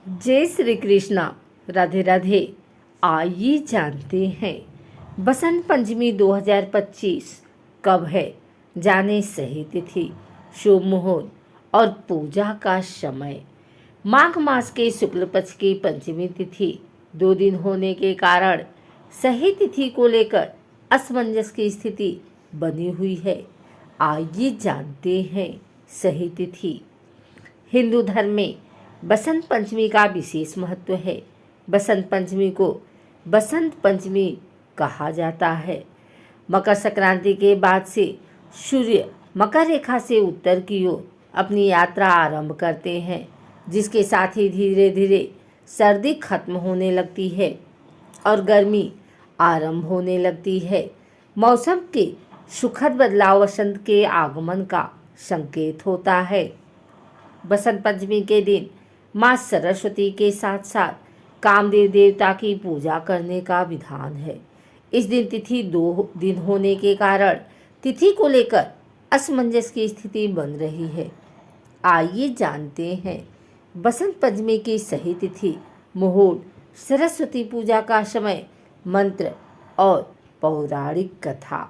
जय श्री कृष्णा। राधे राधे। आइए जानते हैं बसंत पंचमी 2025 कब है, जाने सही तिथि, शुभ मुहूर्त और पूजा का समय। माघ मास के शुक्ल पक्ष की पंचमी तिथि 2 दिन होने के कारण सही तिथि को लेकर असमंजस की स्थिति बनी हुई है। आइए जानते हैं सही तिथि। हिंदू धर्म में बसंत पंचमी का विशेष महत्व है। बसंत पंचमी को बसंत पंचमी कहा जाता है। मकर संक्रांति के बाद से सूर्य मकर रेखा से उत्तर की ओर अपनी यात्रा आरंभ करते हैं, जिसके साथ ही धीरे धीरे सर्दी खत्म होने लगती है और गर्मी आरंभ होने लगती है। मौसम के सुखद बदलाव वसंत के आगमन का संकेत होता है। बसंत पंचमी के दिन माँ सरस्वती के साथ साथ कामदेव देवता की पूजा करने का विधान है। इस दिन तिथि 2 दिन होने के कारण तिथि को लेकर असमंजस की स्थिति बन रही है। आइए जानते हैं बसंत पंचमी की सही तिथि, मुहूर्त, सरस्वती पूजा का समय, मंत्र और पौराणिक कथा।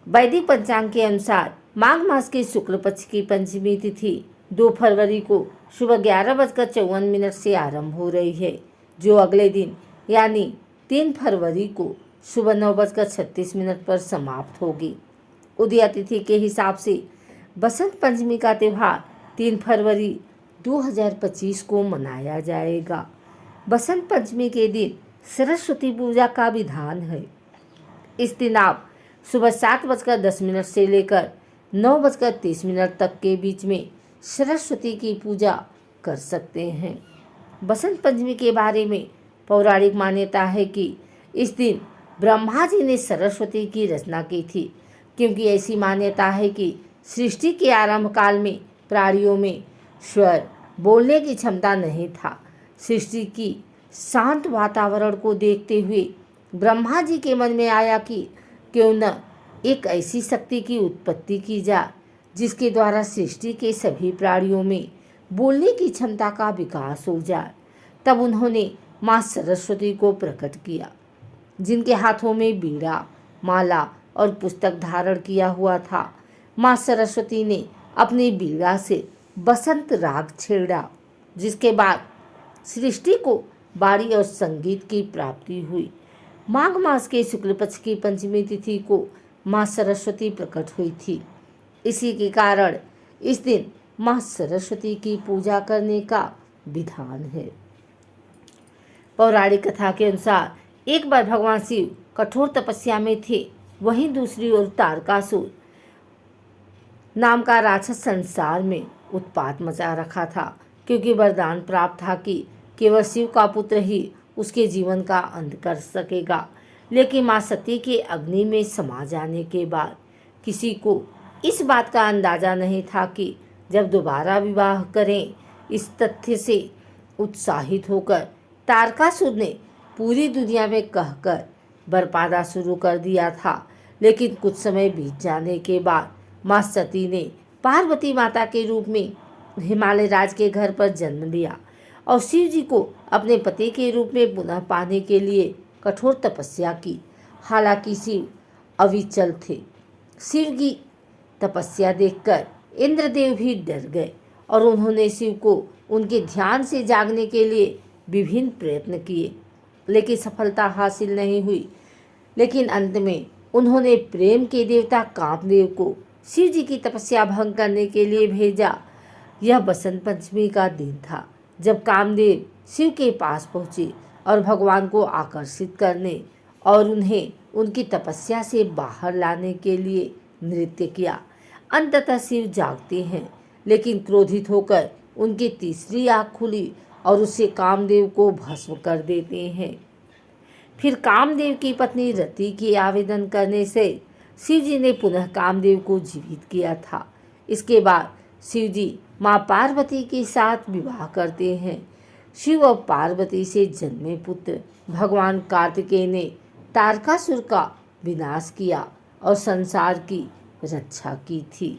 वैदिक पंचांग के अनुसार माघ मास के शुक्ल पक्ष की पंचमी तिथि 2 फरवरी को सुबह 11:54 से आरंभ हो रही है, जो अगले दिन यानी 3 फरवरी को सुबह 9:36 पर समाप्त होगी। उदया तिथि के हिसाब से बसंत पंचमी का त्यौहार 3 फरवरी 2025 को मनाया जाएगा। बसंत पंचमी के दिन सरस्वती पूजा का विधान है। इस दिन आप सुबह 7:10 से लेकर 9:30 तक के बीच में सरस्वती की पूजा कर सकते हैं। बसंत पंचमी के बारे में पौराणिक मान्यता है कि इस दिन ब्रह्मा जी ने सरस्वती की रचना की थी, क्योंकि ऐसी मान्यता है कि सृष्टि के आरंभ काल में प्राणियों में स्वर बोलने की क्षमता नहीं था। सृष्टि की शांत वातावरण को देखते हुए ब्रह्मा जी के मन में आया कि क्यों न एक ऐसी शक्ति की उत्पत्ति की जाए जिसके द्वारा सृष्टि के सभी प्राणियों में बोलने की क्षमता का विकास हो जाए। तब उन्होंने माँ सरस्वती को प्रकट किया, जिनके हाथों में बीड़ा, माला और पुस्तक धारण किया हुआ था। माँ सरस्वती ने अपनी बीड़ा से बसंत राग छेड़ा, जिसके बाद सृष्टि को वाणी और संगीत की प्राप्ति हुई। माघ मास के शुक्ल पक्ष की पंचमी तिथि को माँ सरस्वती प्रकट हुई थी। इसी के कारण इस दिन माँ सरस्वती की पूजा करने का विधान है। पौराणिक कथा के अनुसार एक बार भगवान शिव कठोर तपस्या में थे। वहीं दूसरी ओर तारकासुर नाम का राक्षस संसार में उत्पात मचा रखा था, क्योंकि वरदान प्राप्त था कि केवल शिव का पुत्र ही उसके जीवन का अंत कर सकेगा। लेकिन माँ सती के अग्नि में समा जाने के बाद किसी को इस बात का अंदाजा नहीं था कि जब दोबारा विवाह करें। इस तथ्य से उत्साहित होकर तारकासुर ने पूरी दुनिया में कहकर बरपाना शुरू कर दिया था। लेकिन कुछ समय बीत जाने के बाद माँ सती ने पार्वती माता के रूप में हिमालय राज के घर पर जन्म लिया और शिव जी को अपने पति के रूप में पुनः पाने के लिए कठोर तपस्या की। हालांकि शिव अविचल थे। शिव की तपस्या देखकर इंद्रदेव भी डर गए और उन्होंने शिव को उनके ध्यान से जागने के लिए विभिन्न प्रयत्न किए, लेकिन सफलता हासिल नहीं हुई। लेकिन अंत में उन्होंने प्रेम के देवता कामदेव को शिव जी की तपस्या भंग करने के लिए भेजा। यह बसंत पंचमी का दिन था जब कामदेव शिव के पास पहुँचे और भगवान को आकर्षित करने और उन्हें उनकी तपस्या से बाहर लाने के लिए नृत्य किया। अंततः शिव जागते हैं, लेकिन क्रोधित होकर उनकी तीसरी आँख खुली और उससे कामदेव को भस्म कर देते हैं। फिर कामदेव की पत्नी रति के आवेदन करने से शिव जी ने पुनः कामदेव को जीवित किया था। इसके बाद शिव जी माँ पार्वती के साथ विवाह करते हैं। शिव और पार्वती से जन्मे पुत्र भगवान कार्तिकेय ने तारकासुर का विनाश किया और संसार की रक्षा की थी।